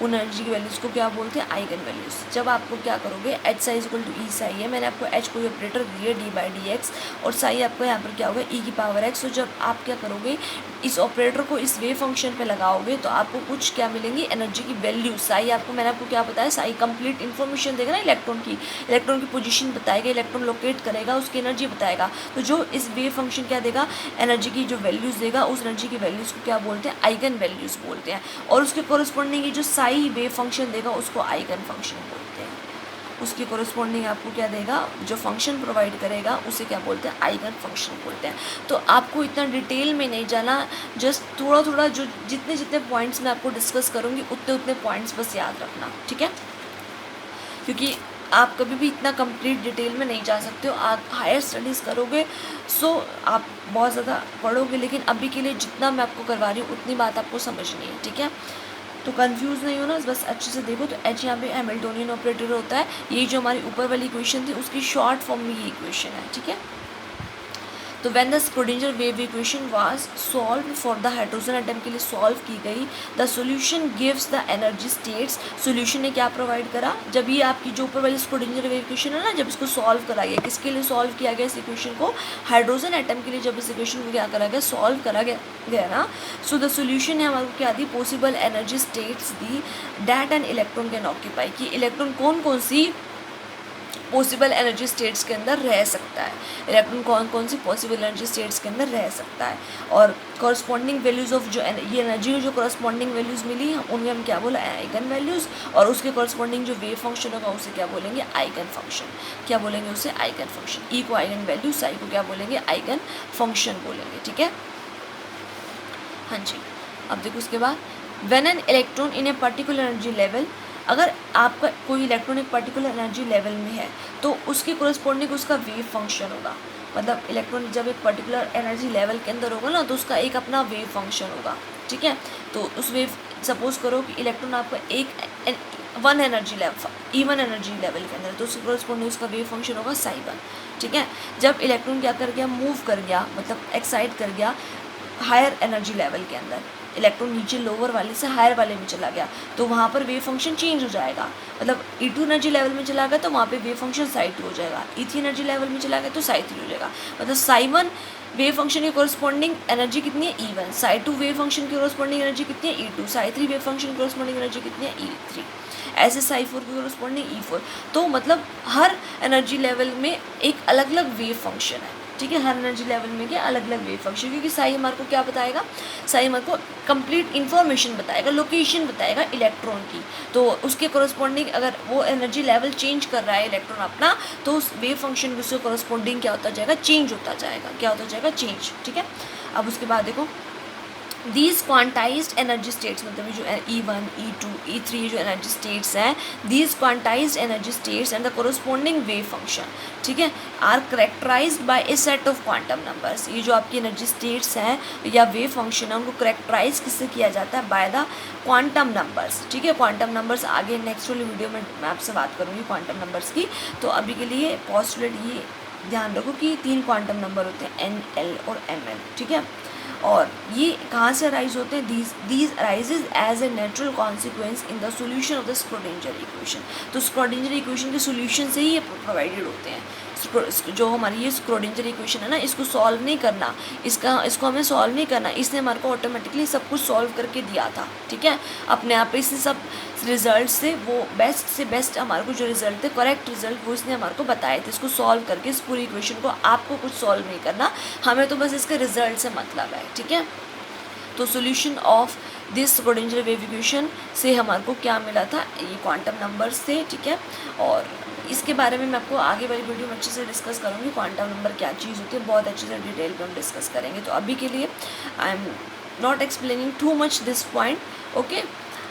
उन एनर्जी की वैल्यूज़ को क्या बोलते हैं, आइगन वैल्यूज़। जब आपको क्या करोगे, H psi equal to E Sai है, मैंने आपको एच कोई ऑपरेटर दिया डी बाई डी एक्स, और साई आपको यहाँ पर क्या होगा, ई की पावर एक्स। तो जब आप क्या करोगे, इस ऑपरेटर को इस वेव फंक्शन पे लगाओगे तो आपको कुछ क्या मिलेंगी, एनर्जी की वैल्यू। साई आपको, मैंने आपको क्या बताया, साई कंप्लीट इन्फॉर्मेशन देगा ना इलेक्ट्रॉन की पोजीशन बताएगा, इलेक्ट्रॉन लोकेट करेगा, उसकी एनर्जी बताएगा। तो जो इस वेव फंक्शन क्या देगा, एनर्जी की जो वैल्यूज़ देगा, उस एनर्जी की वैल्यूज़ को क्या बोलते हैं, आइगन वैल्यूज़ बोलते हैं। और उसके कोरस्पॉन्डिंग जो साई वेव फंक्शन देगा उसको आइगन फंक्शन बोलते हैं। उसकी कोरस्पॉन्डिंग आपको क्या देगा, जो फंक्शन प्रोवाइड करेगा उसे क्या बोलते हैं, आइगन फंक्शन बोलते हैं। तो आपको इतना डिटेल में नहीं जाना, जस्ट थोड़ा थोड़ा जो जितने जितने पॉइंट्स मैं आपको डिस्कस करूँगी उतने उतने पॉइंट्स बस याद रखना, ठीक है। क्योंकि आप कभी भी इतना कंप्लीट डिटेल में नहीं जा सकते हो, आप हायर स्टडीज़ करोगे सो आप बहुत ज़्यादा पढ़ोगे, लेकिन अभी के लिए जितना मैं आपको करवा रही हूँ उतनी बात आपको समझनी है, ठीक है। तो कंफ्यूज नहीं होना, बस अच्छे से देखो। तो एच यहाँ पे हैमिल्टोनियन ऑपरेटर होता है, यही जो हमारी ऊपर वाली इक्वेशन थी उसकी शॉर्ट फॉर्म में ये इक्वेशन है, ठीक है। तो when the Schrödinger wave equation was solve for the hydrogen atom के लिए सॉल्व की गई, the solution gives the energy states. Solution ने क्या प्रोवाइड करा, जब ये आपकी जो ऊपर वाली स्क्रोडिंजर वेव इक्वेशन है ना, जब इसको सॉल्व करा गया, किसके लिए सॉल्व किया गया इस इक्वेशन को, हाइड्रोजन एटम के लिए जब इस इक्वेशन को क्या करा गया, सॉल्व करा गया ना। सो द सॉल्यूशन ने हमारे को क्या दी, पॉसिबल एनर्जी स्टेट्स दी that an electron can occupy, कि इलेक्ट्रॉन कौन कौन सी पॉसिबल एनर्जी स्टेट्स के अंदर रह सकता है, इलेक्ट्रॉन कौन कौन सी पॉसिबल एनर्जी स्टेट्स के अंदर रह सकता है। और कॉरस्पॉन्डिंग वैल्यूज़ ऑफ जो ये एनर्जी को जो कॉरस्पॉन्डिंग वैल्यूज़ मिली उनमें हम क्या बोला, आइगन वैल्यूज़, और उसके कॉरस्पॉन्डिंग जो वेव फंक्शन होगा उसे क्या बोलेंगे, आइगन फंक्शन। क्या बोलेंगे उसे, आइगन फंक्शन। ई को आइगन वैल्यू, साई को क्या बोलेंगे, आइगन फंक्शन बोलेंगे, ठीक है। हाँ जी, अब देखो उसके बाद, when an electron in a particular energy level, अगर आपका कोई इलेक्ट्रॉन एक पर्टिकुलर एनर्जी लेवल में है तो उसके कोरस्पॉन्डिंग उसका वेव फंक्शन होगा। मतलब इलेक्ट्रॉन जब एक पर्टिकुलर एनर्जी लेवल के अंदर होगा ना तो उसका एक अपना वेव फंक्शन होगा, ठीक है। तो उस वेव, सपोज करो कि इलेक्ट्रॉन आपका एक one energy level, even energy level के अंदर, तो उसके कोरस्पॉन्डिंग उसका वेव फंक्शन होगा साई वन, ठीक है। जब इलेक्ट्रॉन क्या कर गया, मूव कर गया, मतलब एक्साइट कर गया हायर एनर्जी लेवल के अंदर, इलेक्ट्रॉन नीचे लोअर वाले से हायर वाले में चला गया तो वहाँ पर वेव फंक्शन चेंज हो जाएगा। मतलब E2 एनर्जी लेवल में चला गया तो वहाँ पे वेव फंक्शन साई 2 हो जाएगा, E3 एनर्जी लेवल में चला गया तो साई 3 हो जाएगा। मतलब साई 1 वेव फंक्शन की कोरस्पॉन्डिंग एनर्जी कितनी है, E1, साई 2 वेव फंक्शन की कोरस्पॉन्डिंग एनर्जी कितनी है, E2, साई 3 वेव फंक्शन की कोरस्पॉन्डिंग एनर्जी कितनी है, E3, ऐसे साई 4 की कोरस्पॉन्डिंग E4। तो मतलब हर एनर्जी लेवल में एक अलग अलग वेव फंक्शन है, ठीक है। हर एनर्जी लेवल में क्या अलग अलग वेव फंक्शन, क्योंकि साई हमारे को क्या बताएगा, साई हमारे को कंप्लीट इन्फॉर्मेशन बताएगा, लोकेशन बताएगा इलेक्ट्रॉन की। तो उसके कोरस्पॉन्डिंग अगर वो एनर्जी लेवल चेंज कर रहा है इलेक्ट्रॉन अपना, तो उस वेव फंक्शन के उसके कोरस्पॉन्डिंग क्या होता जाएगा, चेंज होता जाएगा, क्या होता जाएगा, चेंज, ठीक है। अब उसके बाद देखो, दीज क्वांटाइज्ड एनर्जी स्टेट्स, मतलब जो E1, E2, E3 जो एनर्जी स्टेट्स हैं, these quantized energy states and the corresponding wave function, ठीक है, are characterized by a set of quantum numbers. ये जो आपकी एनर्जी स्टेट्स हैं या वेव फंक्शन है उनको करेक्टराइज किससे किया जाता है, बाय द क्वांटम नंबर्स, ठीक है। क्वांटम नंबर्स आगे नेक्स्ट वाली वीडियो में मैं आपसे बात करूँगी क्वांटम नंबर्स की। तो अभी के लिए पोस्टुलेट ये ध्यान रखो कि 3 क्वांटम नंबर होते हैं, N, L और ML, ठीक है। और ये कहाँ से अराइज होते हैं, these arises as a natural consequence in the solution of the Schrodinger equation. तो स्क्रोडिंजर इक्वेशन के सोल्यूशन से ही ये प्रोवाइडेड होते हैं। जो हमारी ये स्क्रोडिंजर इक्वेशन है ना, इसको सॉल्व नहीं करना, इसको हमें सॉल्व नहीं करना, इसने हमारे को ऑटोमेटिकली सब कुछ सॉल्व करके दिया था, ठीक है। अपने आप इसने सब रिजल्ट से वो बेस्ट से बेस्ट हमारे को जो रिजल्ट थे, करेक्ट रिजल्ट, वो इसने हमारे को बताए थे। इसको सॉल्व करके इस पूरी इक्वेशन को आपको कुछ सॉल्व नहीं करना, हमें तो बस इसके रिजल्ट से मतलब है, ठीक है। तो solution of this Schrödinger wave equation से हमारे को क्या मिला था, ये क्वांटम नंबर्स थे, ठीक है। और इसके बारे में मैं आपको आगे वाली वीडियो में अच्छे से डिस्कस करूँगी, क्वांटम नंबर क्या चीज़ होती है, बहुत अच्छे से डिटेल में हम डिस्कस करेंगे। तो अभी के लिए I am not explaining too much this point, okay.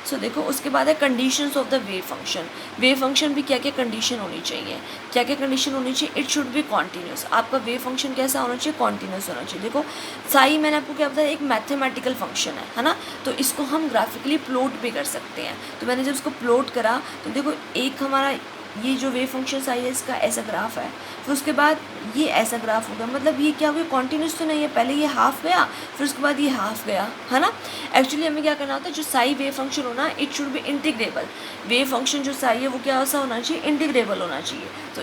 So देखो उसके बाद है conditions of the wave function. Wave function भी क्या क्या कंडीशन होनी चाहिए, क्या क्या कंडीशन होनी चाहिए, इट शुड बी कॉन्टीन्यूस। आपका वेव फंक्शन कैसा होना चाहिए, कॉन्टीन्यूस होना चाहिए। देखो साई मैंने आपको क्या बताया, एक मैथमेटिकल फंक्शन है ना, तो इसको हम ग्राफिकली प्लॉट भी कर सकते हैं। तो मैंने जब इसको प्लॉट करा तो देखो एक हमारा ये जो वेव फंक्शन आई है इसका ऐसा ग्राफ है, फिर उसके बाद ये ऐसा ग्राफ होगा, मतलब ये क्या हुआ, कॉन्टीन्यूस तो नहीं है, पहले ये हाफ गया फिर उसके बाद ये हाफ गया, है ना। एक्चुअली हमें क्या करना होता है, जो साई वेव फंक्शन होना, it should be integrable. Wave function जो साई है वो क्या ऐसा होना चाहिए, इंटीग्रेबल होना चाहिए। तो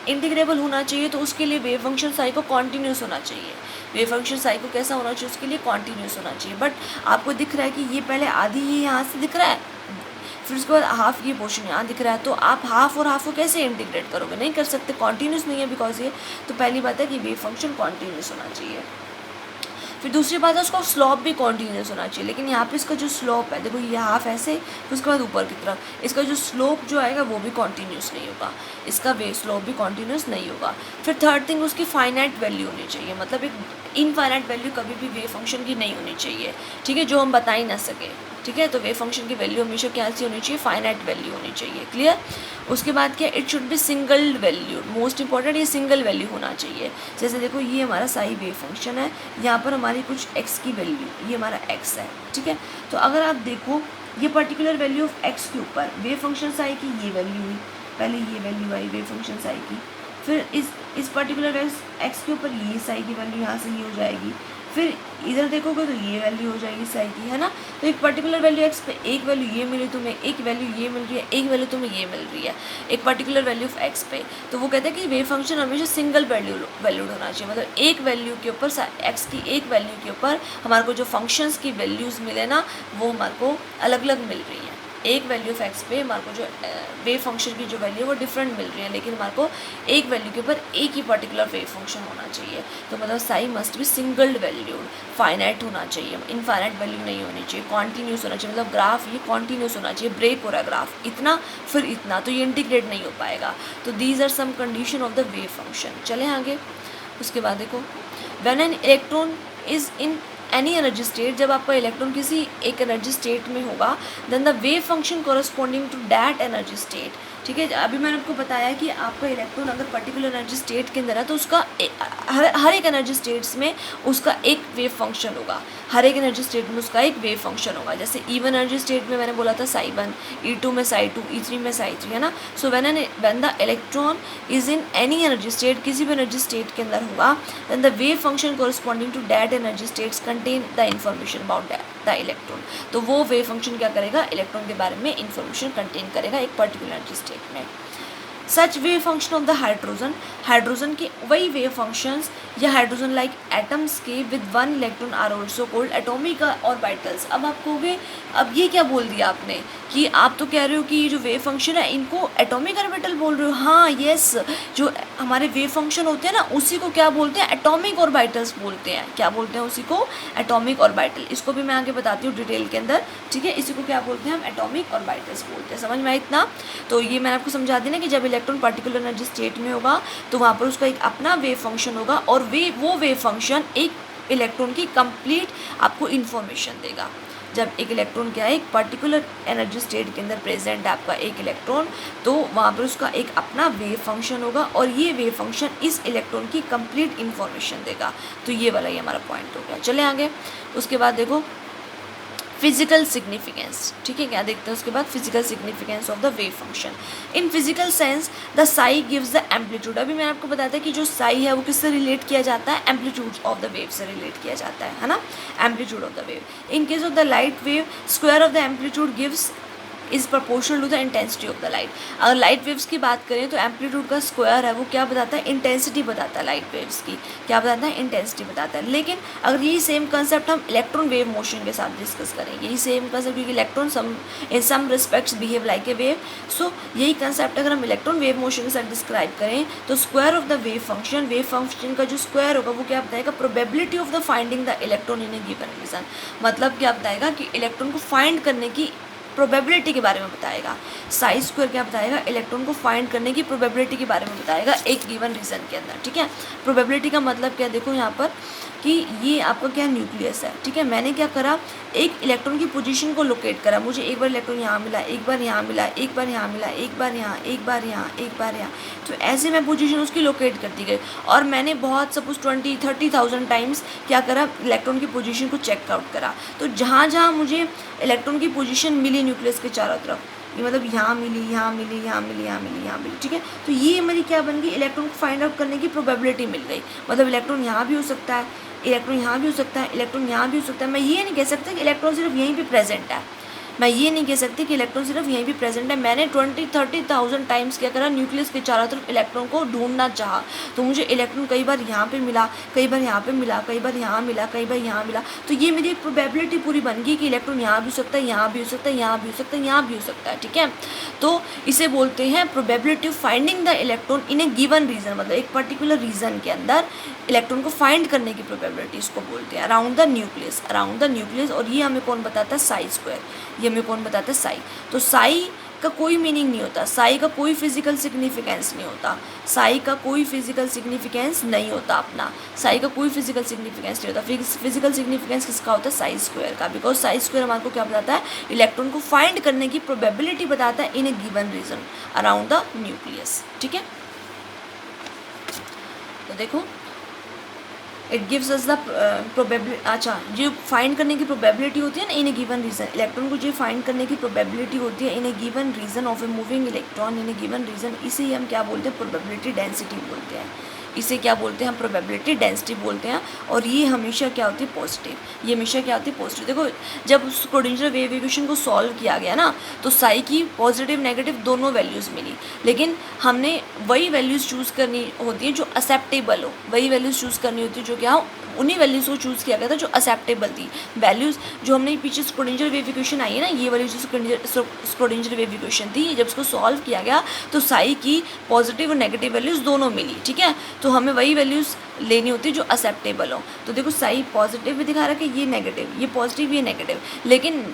इंटीग्रेबल होना चाहिए, तो उसके लिए वेव फंक्शन साई को कॉन्टीन्यूस होना चाहिए। वेव फंक्शन साई को कैसा होना चाहिए, उसके लिए कॉन्टीन्यूस होना चाहिए। बट आपको दिख रहा है कि ये पहले आधी ये यहाँ से दिख रहा है, फिर उसके बाद हाफ ये पोर्शन यहाँ दिख रहा है, तो आप हाफ और हाफ को कैसे इंटीग्रेट करोगे, नहीं कर सकते, कॉन्टीन्यूस नहीं है बिकॉज ये। तो पहली बात है कि वेव फंक्शन कॉन्टीन्यूस होना चाहिए। फिर दूसरी बात है उसका स्लोप भी कॉन्टीन्यूस होना चाहिए, लेकिन यहाँ पे इसका जो स्लोप है, देखो ये हाफ ऐसे, फिर उसके बाद ऊपर की तरफ इसका जो स्लोप जो आएगा वो भी कॉन्टीन्यूस नहीं होगा, इसका वेव स्लोप भी कॉन्टीन्यूस नहीं होगा। फिर थर्ड थिंग, उसकी फाइनाइट वैल्यू होनी चाहिए, मतलब एक इनफाइनाइट वैल्यू कभी भी वेव फंक्शन की नहीं होनी चाहिए, ठीक है, जो हम बता ही ना सके, ठीक है। तो वेव फंक्शन की वैल्यू हमेशा क्या सी होनी चाहिए, फाइनाइट वैल्यू होनी चाहिए, क्लियर। उसके बाद क्या, it should be single value, most important ये सिंगल वैल्यू होना चाहिए। जैसे देखो ये हमारा साई वेव फंक्शन है, यहाँ पर हमारी कुछ एक्स की वैल्यू, ये हमारा एक्स है, ठीक है। तो अगर आप देखो ये पर्टिकुलर वैल्यू ऑफ एक्स के ऊपर वेव फंक्शन साई की ये वैल्यू हुई, पहले ये वैल्यू आई वेव फंक्शन साई की, फिर इस पर्टिकुलर एक्स के ऊपर ये साई की वैल्यू यहाँ से ये हो जाएगी, फिर इधर देखोगे तो ये वैल्यू हो जाएगी साई की, है ना। तो एक पर्टिकुलर वैल्यू एक्स पे एक वैल्यू ये मिली तुम्हें, एक वैल्यू ये मिल रही है, एक वैल्यू तुम्हें ये मिल रही है, एक पर्टिकुलर वैल्यू ऑफ एक्स पे। तो वो कहते हैं कि वेव फंक्शन हमेशा सिंगल वैल्यूड होना चाहिए, मतलब एक वैल्यू के ऊपर, एक्स की एक वैल्यू के ऊपर हमारे को जो फंक्शंस की वैल्यूज़ मिले ना, वो हमारे को अलग अलग मिल रही है। एक वैल्यू ऑफ एक्स पे हमारे को जो वेव फंक्शन की जो वैल्यू है वो डिफरेंट मिल रही है, लेकिन हमारे को एक वैल्यू के ऊपर एक ही पर्टिकुलर वेव फंक्शन होना चाहिए। तो मतलब Sai must be single valued, finite होना चाहिए, इनफाइनाइट वैल्यू नहीं होनी चाहिए, कॉन्टीन्यूस होना चाहिए, मतलब ग्राफ ये कॉन्टीन्यूस होना चाहिए, ब्रेक हो रहा है ग्राफ, इतना फिर इतना, तो ये इंटीग्रेट नहीं हो पाएगा। तो these are some condition of the wave function. चलें आगे। उसके बाद देखो, when an electron is in any energy state, जब आपका इलेक्ट्रॉन किसी एक एनर्जी स्टेट में होगा, then the wave function corresponding to that energy state, ठीक है। अभी मैंने आपको बताया कि आपका इलेक्ट्रॉन अगर पर्टिकुलर एनर्जी स्टेट के अंदर है तो उसका हर एक एनर्जी स्टेट्स में उसका एक वेव फंक्शन होगा, हर एक एनर्जी स्टेट में उसका एक वेव फंक्शन होगा। जैसे E1 एनर्जी स्टेट में मैंने बोला था साई 1, E2 में साई 2, E3 में साई 3, है ना। So when the electron is in any energy state, किसी भी एनर्जी स्टेट के अंदर होगा, then the wave function corresponding to that energy states contain the information about the electron. तो वो वेव फंक्शन क्या करेगा, इलेक्ट्रॉन के बारे में इंफॉर्मेशन कंटेन करेगा एक पर्टिकुलर एनर्जी स्टेट में। Such wave function of the hydrogen, hydrogen के वही वेव फंक्शंस या हाइड्रोजन लाइक एटम्स के with one electron are also called atomic orbitals. अब आप कहोगे अब ये क्या बोल दिया आपने, कि आप तो कह रहे हो कि ये जो वेव फंक्शन है इनको एटॉमिक ऑर्बिटल बोल रहे हो। हाँ यस, जो हमारे वेव फंक्शन होते हैं ना उसी को क्या बोलते हैं, एटॉमिक ऑर्बिटल्स बोलते हैं। क्या बोलते हैं उसी को, एटॉमिक ऑर्बिटल। इसको भी मैं आगे बताती हूँ डिटेल के अंदर, ठीक है। इसी को क्या बोलते हैं हम, एटॉमिक ऑर्बिटल्स बोलते हैं। समझ में आया इतना। तो ये मैंने आपको समझा दी ना कि जब इलेक्ट्रॉन पर्टिकुलर एनर्जी स्टेट में होगा तो वहाँ पर उसका एक अपना वेव फंक्शन होगा, और वो वेव फंक्शन एक इलेक्ट्रॉन की कंप्लीट आपको इन्फॉर्मेशन देगा। जब एक इलेक्ट्रॉन क्या है, एक पर्टिकुलर एनर्जी स्टेट के अंदर प्रेजेंट है आपका एक इलेक्ट्रॉन, तो वहाँ पर उसका एक अपना वेव फंक्शन होगा, और ये वेव फंक्शन इस इलेक्ट्रॉन की कंप्लीट इन्फॉर्मेशन देगा। तो ये वाला ही हमारा पॉइंट हो गया। चले आगे। उसके बाद देखो फिजिकल सिग्निफिकेंस, ठीक है। क्या देखते हैं उसके बाद, physical significance of the wave function. In physical sense the Sai gives the amplitude. अभी मैंने आपको बताया था कि जो साई है वो किससे रिलेट किया जाता है, एम्पलीट्यूड ऑफ द वेव से रिलेट किया जाता है ना, amplitude of the wave. In case of the light wave, square of the amplitude gives is proportional to the intensity of the light. अगर लाइट वेव्स की बात करें तो एम्पलीट्यूड का स्क्वायर है वो क्या बताता है, इंटेंसिटी बताता है। लाइट वेव्स की क्या बताता है, इंटेंसिटी बताता है। लेकिन अगर यही सेम कंसेप्ट हम इलेक्ट्रॉन वेव मोशन के साथ डिस्कस करें, यही सेम कंसेप्ट, क्योंकि electron in some respects behave like a wave, so यही कंसेप्ट अगर हम इलेक्ट्रॉन वेव मोशन के साथ डिस्क्राइब करें तो square of the wave function का जो स्क्वायर होगा वो क्या बताएगा, probability of the finding the electron in a given region. मतलब क्या बताएगा कि इलेक्ट्रॉन को फाइंड करने की प्रोबेबिलिटी के बारे में बताएगा। साई स्क्वायर क्या बताएगा, इलेक्ट्रॉन को फाइंड करने की प्रोबेबिलिटी के बारे में बताएगा एक गिवन रीजन के अंदर, ठीक है। प्रोबेबिलिटी का मतलब क्या, देखो यहाँ पर कि ये आपका क्या न्यूक्लियस है, ठीक है। मैंने क्या करा, एक इलेक्ट्रॉन की पोजीशन को लोकेट करा। मुझे एक बार इलेक्ट्रॉन यहाँ मिला, एक बार यहाँ मिला, एक बार यहाँ मिला, एक बार यहाँ, एक बार यहाँ, एक बार यहाँ, तो ऐसे मैं पोजीशन उसकी लोकेट करती गई। और मैंने बहुत सपोज 20-30,000 टाइम्स क्या करा, इलेक्ट्रॉन की पोजीशन को चेकआउट करा। तो जहाँ जहाँ मुझे इलेक्ट्रॉन की पोजीशन मिली न्यूक्लियस के चारों तरफ, ये मतलब यहाँ मिली, यहाँ मिली, यहाँ मिली, यहाँ मिली, यहाँ मिली, ठीक है। तो ये मेरी क्या बन गई, इलेक्ट्रॉन को फाइंड आउट करने की प्रोबेबिलिटी मिल गई। मतलब इलेक्ट्रॉन यहाँ भी हो सकता है, इलेक्ट्रॉन यहाँ भी हो सकता है, इलेक्ट्रॉन यहाँ भी हो सकता है। मैं ये नहीं कह सकता कि इलेक्ट्रॉन सिर्फ यहीं पे प्रेजेंट है, मैं ये नहीं कह सकती कि इलेक्ट्रॉन सिर्फ यहीं भी प्रेजेंट है। मैंने 20-30,000 टाइम्स क्या करा, न्यूक्लियस के चारों तरफ इलेक्ट्रॉन को ढूंढना चाहा, तो मुझे इलेक्ट्रॉन कई बार यहाँ पे मिला, कई बार यहाँ पे मिला, कई बार यहाँ मिला, कई बार यहाँ मिला। तो ये मेरी एक प्रोबेबिलिटी पूरी बन गई कि इलेक्ट्रॉन यहाँ भी हो सकता है, यहाँ भी हो सकता है, यहाँ भी हो सकता है, यहाँ भी हो सकता है, ठीक है। तो इसे बोलते हैं probability of finding the electron in a given region, मतलब एक पर्टिकुलर रीजन के अंदर इलेक्ट्रॉन को फाइंड करने की प्रोबेबिलिटी इसको बोलते हैं, around the nucleus, around the nucleus. और ये हमें कौन बताता है, साई स्क्वायर, ये हमें कौन बताता है, साई। तो साई का कोई मीनिंग नहीं होता, साई का कोई फिजिकल सिग्निफिकेंस नहीं होता, साई का कोई फिजिकल सिग्निफिकेंस नहीं होता अपना, साई का कोई फिजिकल सिग्निफिकेंस नहीं होता। फिजिकल सिग्निफिकेंस किसका होता है, साई स्क्वायर का, बिकॉज साई स्क्वायर हमारे को क्या बताता है, इलेक्ट्रॉन को फाइंड करने की प्रोबेबिलिटी बताता है in a given region around the nucleus, ठीक है। तो देखो it gives us the probability, अच्छा जो फाइंड करने की प्रोबेबिलिटी होती है ना in a given region, electron को जो फाइंड करने की प्रोबेबिलिटी होती है in a given region of a moving electron in a given region, इसे ही हम क्या बोलते हैं, प्रोबेबिलिटी डेंसिटी बोलते हैं। इसे क्या बोलते हैं, हम प्रोबेबिलिटी डेंसिटी बोलते हैं। और ये हमेशा क्या होती है, पॉजिटिव, ये हमेशा क्या होती है, पॉजिटिव। देखो जब स्क्रोडिंजर वेव इक्वेशन को सॉल्व किया गया ना, तो साई की पॉजिटिव नेगेटिव दोनों वैल्यूज़ मिली, लेकिन हमने वही वैल्यूज़ चूज़ करनी होती है जो एक्सेप्टेबल हो, वही वैल्यूज़ चूज़ करनी होती है जो क्या हो, उन्हीं वैल्यूज़ को चूज़ किया गया था जो एक्सेप्टेबल थी। वैल्यूज़ जो हमने पीछे स्क्रोडिंजर वेव इक्वेशन आई है ना, ये वाली जो स्क्रोडिंजर वेव इक्वेशन थी, जब उसको सॉल्व किया गया तो साई की पॉजिटिव और नेगेटिव वैल्यूज़ दोनों मिली, ठीक है। तो हमें वही वैल्यूज़ लेनी होती है जो एक्सेप्टेबल हो। तो देखो साई पॉजिटिव भी दिखा रहा है, ये नेगेटिव, ये पॉजिटिव, ये नेगेटिव, लेकिन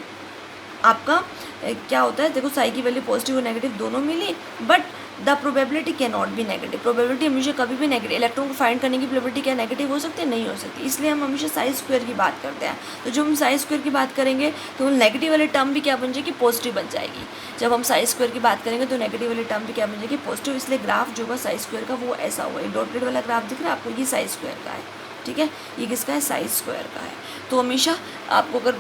आपका क्या होता है, देखो साई की वैल्यू पॉजिटिव और नेगेटिव दोनों मिली, but the probability can not be negative, probability हमेशा कभी भी नेगेटिव, इलेक्ट्रॉन को फाइंड करने की प्रोबेबिलिटी क्या नेगेटिव हो सकती है, नहीं हो सकती, इसलिए हम हमेशा साई स्क्वायर की बात करते हैं। तो जब हम साई स्क्वायर की बात करेंगे तो नेगेटिव वाली टर्म भी क्या बन जाएगी, पॉजिटिव बन जाएगी। जब हम साई स्क्वायर की बात करेंगे तो नेगेटिव वाली टर्म भी क्या बन जाएगी, पॉजिटिव। इसलिए ग्राफ जो होगा साई स्क्वायर का वो ऐसा होगा, डॉटेड वाला ग्राफ दिख रहा है आपको, ये साई स्क्वायर का है, ठीक है, ये किसका है, साई स्क्वायर का है। तो हमेशा आपको अगर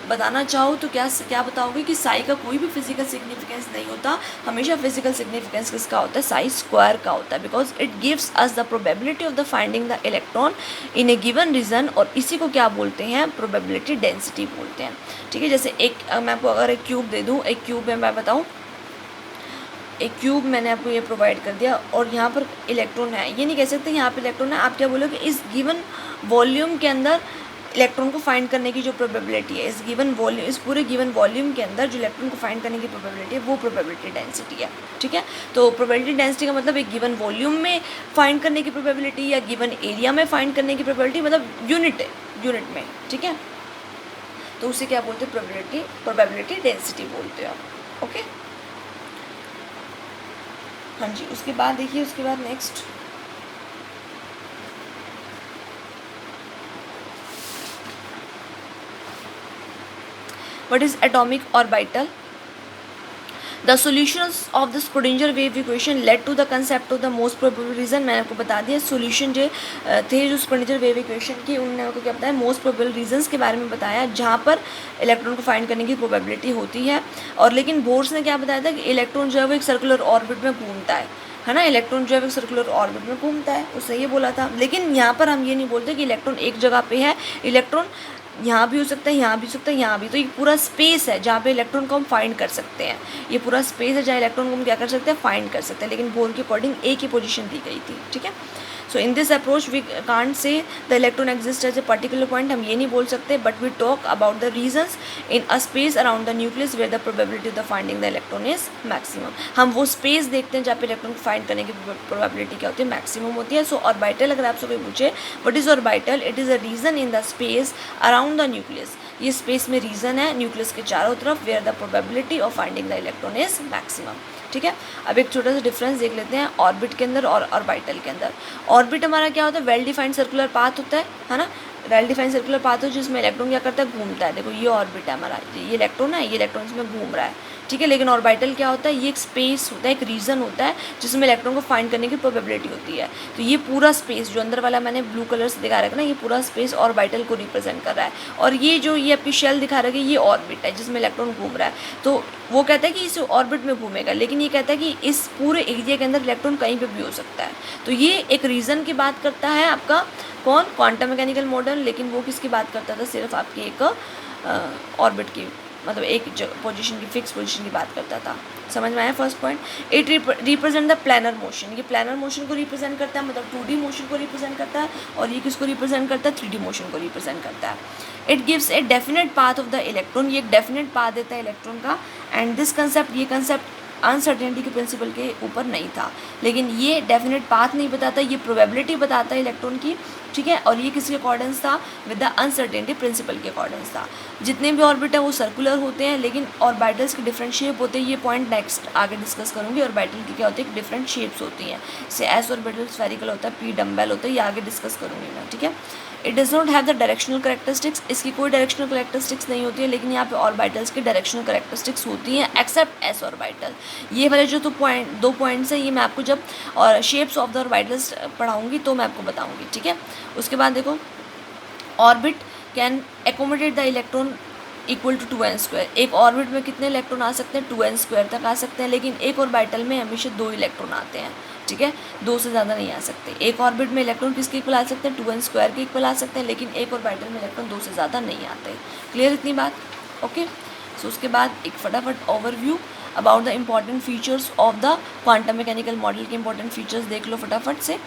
बताना चाहो तो क्या बताओगे कि साई का कोई भी फिजिकल सिग्निफिकेंस नहीं होता, हमेशा फिजिकल सिग्निफिकेंस किसका होता है, साई स्क्वायर का होता है, because it gives us the probability of the finding the electron in a given region. और इसी को क्या बोलते हैं, प्रोबेबिलिटी डेंसिटी बोलते हैं, ठीक है। जैसे एक मैं आपको अगर एक क्यूब दे दूँ, एक क्यूब में मैं बताऊँ, एक क्यूब मैंने आपको ये प्रोवाइड कर दिया और यहाँ पर इलेक्ट्रॉन है, ये नहीं कह सकते यहाँ पे इलेक्ट्रॉन है, आप क्या बोलोगे, इस गिवन वॉल्यूम के अंदर इलेक्ट्रॉन को फाइंड करने की जो प्रोबेबिलिटी है, इस गिवन वॉल्यूम, इस पूरे गिवन वॉल्यूम के अंदर जो इलेक्ट्रॉन को फाइंड करने की प्रोबेबिलिटी है वो प्रोबेबिलिटी डेंसिटी है, ठीक है। तो प्रोबेबिलिटी डेंसिटी का मतलब एक गिवन वॉल्यूम में फाइंड करने की प्रोबेबिलिटी या गिवन एरिया में फाइंड करने की प्रोबेबिलिटी, मतलब यूनिट में, ठीक है। तो उसे क्या बोलते हैं, प्रोबेबिलिटी डेंसिटी बोलते हैं आप, ओके। हाँ जी, उसके बाद देखिए, उसके बाद next what is atomic orbital, the solutions of the Schrodinger wave equation led to the concept of the most probable reason। मैंने आपको बता दिया सोल्यूशन जो थे जो Schrodinger wave equation की, उन्होंने आपको क्या बताया, मोस्ट प्रोबेबल रीजंस के बारे में बताया जहाँ पर इलेक्ट्रॉन को फाइंड करने की प्रोबेबिलिटी होती है। और लेकिन बोर्स ने क्या बताया था कि इलेक्ट्रॉन जो है वो एक सर्कुलर ऑर्बिट में घूमता है ना, इलेक्ट्रॉन जो है वो सर्कुलर ऑर्बिट में घूमता है, उसने ये बोला था। लेकिन यहाँ पर हम ये नहीं बोलते कि इलेक्ट्रॉन एक जगह पे है, इलेक्ट्रॉन यहाँ भी हो सकता है, यहाँ भी हो सकता है, यहाँ भी। तो ये पूरा स्पेस है जहाँ पे इलेक्ट्रॉन को हम फाइंड कर सकते हैं, ये पूरा स्पेस है जहाँ इलेक्ट्रॉन को हम क्या कर सकते हैं, फाइंड कर सकते हैं। लेकिन बोर के अकॉर्डिंग ए की पोजीशन दी गई थी, ठीक है। So in this approach we can't say the electron exist as a particular point, हम ये नहीं बोल सकते, but we talk about the regions in a space around the nucleus where the probability of the finding the electron is maximum. हम वो space देखते हैं जहाँ पे इलेक्ट्रॉन को फाइंड करने की प्रोबेबिलिटी क्या होती है, मैक्सिमम होती है। सो ऑर्बिटल, अगर आपसे कोई पूछे what is orbital, it is a region in the space around the nucleus, ये स्पेस में रीजन है न्यूक्लियस के चारों तरफ where the probability of finding the electron is maximum, ठीक है। अब एक छोटा सा डिफरेंस देख लेते हैं ऑर्बिट के अंदर और ऑर्बिटल के अंदर। ऑर्बिट हमारा क्या होता है, वेल डिफाइंड सर्कुलर पाथ होता है ना, वेल डिफाइंड सर्कुलर पाथ हो जिसमें इलेक्ट्रॉन क्या करता है, घूमता है। देखो ये ऑर्बिट है हमारा, ये इलेक्ट्रॉन है, ये इलेक्ट्रॉन इसमें घूम रहा है, ठीक है। लेकिन ऑर्बिटल क्या होता है, ये एक स्पेस होता है, एक रीजन होता है जिसमें इलेक्ट्रॉन को फाइंड करने की प्रोबेबिलिटी होती है। तो ये पूरा स्पेस जो अंदर वाला मैंने ब्लू कलर से दिखा रखा ना, ये पूरा स्पेस ऑर्बिटल को रिप्रेजेंट कर रहा है। और ये जो ये आपकी शेल दिखा रखी है, ये ऑर्बिट है जिसमें इलेक्ट्रॉन घूम रहा है। तो वो कहता है कि इस ऑर्बिट में घूमेगा, लेकिन ये कहता है कि इस पूरे एरिया के अंदर इलेक्ट्रॉन कहीं पर भी हो सकता है। तो ये एक रीज़न की बात करता है आपका कौन, क्वांटम मैकेनिकल मॉडल। लेकिन वो किसकी बात करता था, सिर्फ आपकी एक ऑर्बिट की, मतलब एक पोजीशन की, फिक्स पोजीशन की बात करता था। समझ में आया first point. It represent the planar motion, ये प्लानर मोशन को रिप्रेजेंट करता है, मतलब 2D मोशन को रिप्रेजेंट करता है। और ये किसको रिप्रेजेंट करता है, 3D मोशन को रिप्रेजेंट करता है। It gives a definite path of the electron, ये एक डेफिनेट पाथ देता है इलेक्ट्रॉन का। एंड दिस कंसेप्ट, ये कंसेप्ट अनसर्टेनिटी के प्रिंसिपल के ऊपर नहीं था, लेकिन ये डेफिनेट पाथ नहीं बताता, ये प्रोबेबिलिटी बताता है इलेक्ट्रॉन की, ठीक है। और ये किसके अकॉर्डेंस था, विद द अनसर्टेनिटी प्रिंसिपल के अकॉर्डेंस था। जितने भी ऑर्बिट है वो सर्कुलर होते हैं, लेकिन ऑर्बिटल्स के डिफरेंट शेप होते हैं। ये पॉइंट नेक्स्ट आगे डिस्कस करूँगी। ऑर्बिटल की क्या होती है, डिफरेंट शेप्स होती हैं। जैसे एस ऑर्बिटल स्फेरिकल होता है, पी डम्बेल होता है, ये आगे डिस्कस करूँगी मैं, ठीक है। It does not have the directional characteristics, इसकी कोई डायरेक्शनल करेक्टरिस्टिक्स नहीं होती है, लेकिन यहाँ पे ऑर्बिटल्स की डायरेक्शनल करेक्टरिस्टिक्स होती हैं, एक्सेप्ट एस ऑर्बिटल। ये वाले जो दो पॉइंट्स हैं, ये मैं आपको जब और शेप्स ऑफ द ऑर्बिटल्स पढ़ाऊंगी तो मैं आपको बताऊंगी, ठीक है। उसके बाद देखो, orbit can accommodate the electron equal to 2n²। एक ऑर्बिट में कितने इलेक्ट्रॉन आ सकते हैं, 2n² तक आ सकते हैं। लेकिन एक ऑर्बिटल में हमेशा 2 इलेक्ट्रॉन आते हैं, ठीक है, 2 से ज़्यादा नहीं आ सकते। एक ऑर्बिट में इलेक्ट्रॉन किसके इक्वल आ सकते हैं, 2n² के इक्वल आ सकते हैं, लेकिन एक ऑर्बिटल में इलेक्ट्रॉन 2 से ज़्यादा नहीं आते। क्लियर इतनी बात, ओके। सो उसके बाद एक फटाफट overview about the important features of the quantum mechanical model के इंपॉर्टेंट फीचर्स देख लो फटाफट से।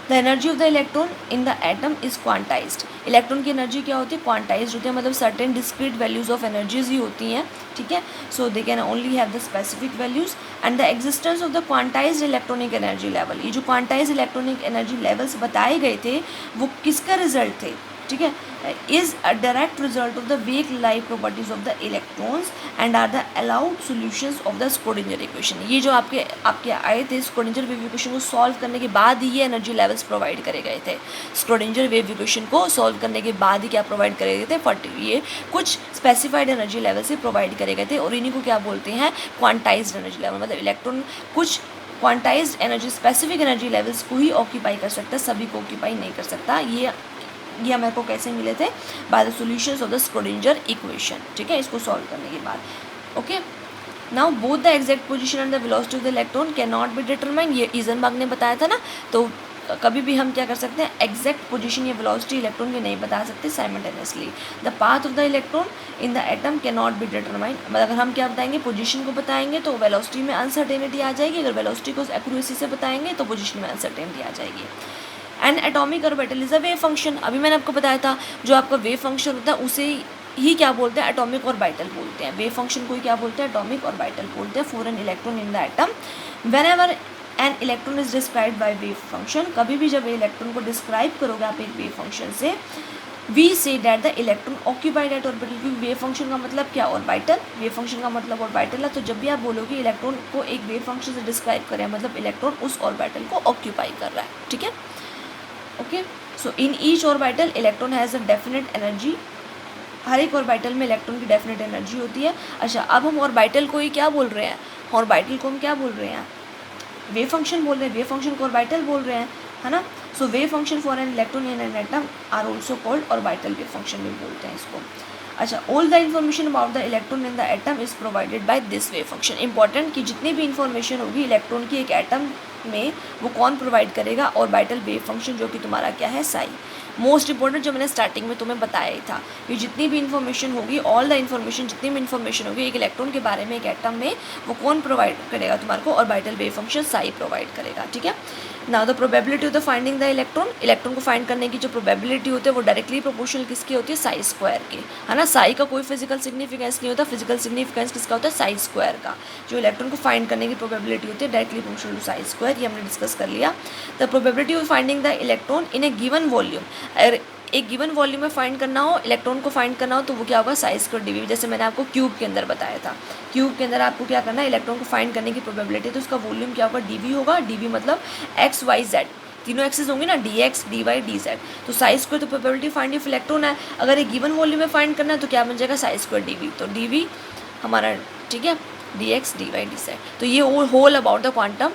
The energy of the electron in the atom is quantized. Electron की एनर्जी क्या होती है, क्वांटाइज्ड होती है, मतलब certain discrete values of energies ही होती हैं, ठीक है। So they can only have the specific values and the existence of the quantized electronic energy level. ये जो क्वांटाइज्ड इलेक्ट्रॉनिक एनर्जी लेवल्स बताए गए थे वो किसका रिजल्ट थे, ठीक है, is a direct result of the wave like properties of the electrons and are the allowed solutions of the Schrodinger equation. ये जो आपके आए थे, स्क्रोडिंजर वेव इक्वेशन को सॉल्व करने के बाद ही ये एनर्जी लेवल्स प्रोवाइड करे गए थे। स्क्रोडिंजर वेव इक्वेशन को सॉल्व करने के बाद ही क्या प्रोवाइड करे गए थे, ये कुछ स्पेसिफाइड एनर्जी लेवल से प्रोवाइड करे गए थे। और इन्हीं को क्या बोलते हैं, क्वांटाइज्ड एनर्जी लेवल। मतलब इलेक्ट्रॉन कुछ quantized energy, specific energy levels को ही ऑक्यूपाई कर सकता है, सभी को ऑक्यूपाई नहीं कर सकता। ये हमें को कैसे मिले थे, by the solutions of the Schrodinger equation, ठीक है, इसको सॉल्व करने के बाद, okay. Now both the exact position and the velocity of the electron can not be determined. ये ईजनबर्ग ने बताया था ना, तो कभी भी हम क्या कर सकते हैं, एग्जैक्ट पोजीशन या वेलोसिटी इलेक्ट्रॉन की नहीं बता सकते simultaneously. The path of the electron in the atom can not be determined. मतलब अगर हम क्या बताएंगे, पोजीशन को बताएंगे तो वेलोसिटी में अनसर्टेनिटी आ जाएगी, अगर वेलोसिटी को एक्यूरेसी से बताएंगे तो पोजीशन में अनसर्टेनिटी आ जाएगी। And atomic orbital is a wave function. अभी मैंने आपको बताया था, जो आपका वेव फंक्शन होता है उसे ही क्या बोलते हैं, एटॉमिक ऑर्बिटल बोलते हैं। वेव फंक्शन को ही क्या बोलते हैं, एटॉमिक ऑर्बिटल बोलते हैं for an electron in the atom. Whenever an electron is described by wave function, कभी भी जब इलेक्ट्रॉन को डिस्क्राइब करोगे आप एक वेव फंक्शन से, we say that the electron occupied at orbital. क्योंकि वेव फंक्शन का मतलब क्या, ऑर्बिटल, वेव फंक्शन का मतलब ऑर्बिटल है। तो जब भी आप बोलोगे इलेक्ट्रॉन को एक वेव फंक्शन से डिस्क्राइब करें, मतलब इलेक्ट्रॉन उस ऑर्बिटल को ऑक्यूपाई कर रहा है, ठीक है, okay. So in each orbital electron has a definite energy. हर एक ऑर्बिटल में इलेक्ट्रॉन की डेफिनेट एनर्जी होती है। अच्छा, अब हम ऑर्बिटल को ही क्या बोल रहे हैं, ऑर्बिटल को हम क्या बोल रहे हैं, वेव फंक्शन बोल रहे हैं, वेव फंक्शन को ऑर्बिटल बोल रहे हैं, है ना। So wave function for an electron in an atom are also called orbital wave function भी बोलते हैं इसको। अच्छा, all the information about the electron in the atom is provided by this wave function. Important कि जितनी भी information होगी electron की एक एटम में, वो कौन प्रोवाइड करेगा, ऑर्बिटल वेव फंक्शन, जो कि तुम्हारा क्या है, साई। मोस्ट इंपॉर्टेंट जो मैंने स्टार्टिंग में तुम्हें बताया ही था, कि जितनी भी इन्फॉर्मेशन होगी, ऑल द इन्फॉर्मेशन, जितनी भी इन्फॉर्मेशन होगी एक इलेक्ट्रॉन के बारे में एक एटम में, वो कौन प्रोवाइड करेगा तुम्हारे को, orbital wave function Sai provide करेगा, ठीक है। Now the probability of the finding the electron, electron को फाइंड करने की जो प्रोबेबिलिटी होती है वो डायरेक्टली प्रोपोर्शनल किसकी होती है, साई स्क्वायर की, है ना। साई का कोई फिजिकल सिग्निफिकेंस नहीं होता, फिजिकल सिग्निफिकेंस किसका होता है, साई स्क्वायर का। जो इलेक्ट्रॉन को फाइंड करने की प्रोबेबिलिटी होती है directly proportional to psi square, ये हमने डिस्कस कर लिया। The probability of finding the electron in a given volume, अगर एक गिवन वॉल्यूम में फाइंड करना हो, इलेक्ट्रॉन को फाइंड करना हो, तो वो क्या होगा, साई स्क्वायर डीवी। जैसे मैंने आपको क्यूब के अंदर बताया था, क्यूब के अंदर आपको क्या करना है, इलेक्ट्रॉन को फाइंड करने की प्रोबेबिलिटी, तो उसका वॉल्यूम क्या होगा, डीवी होगा। डीवी मतलब एक्स वाई जेड, तीनों एक्सेस होंगे ना, D X D Y D Z. तो साई स्क्वायर तो प्रोबेबिलिटी फाइंड ऑफ इलेक्ट्रॉन है, अगर एक गिवन वॉल्यूम में फाइंड करना है तो क्या बन जाएगा साई स्क्वायर डी वी। तो डी वी हमारा ठीक है D X D Y D Z. तो ये होल अबाउट द क्वांटम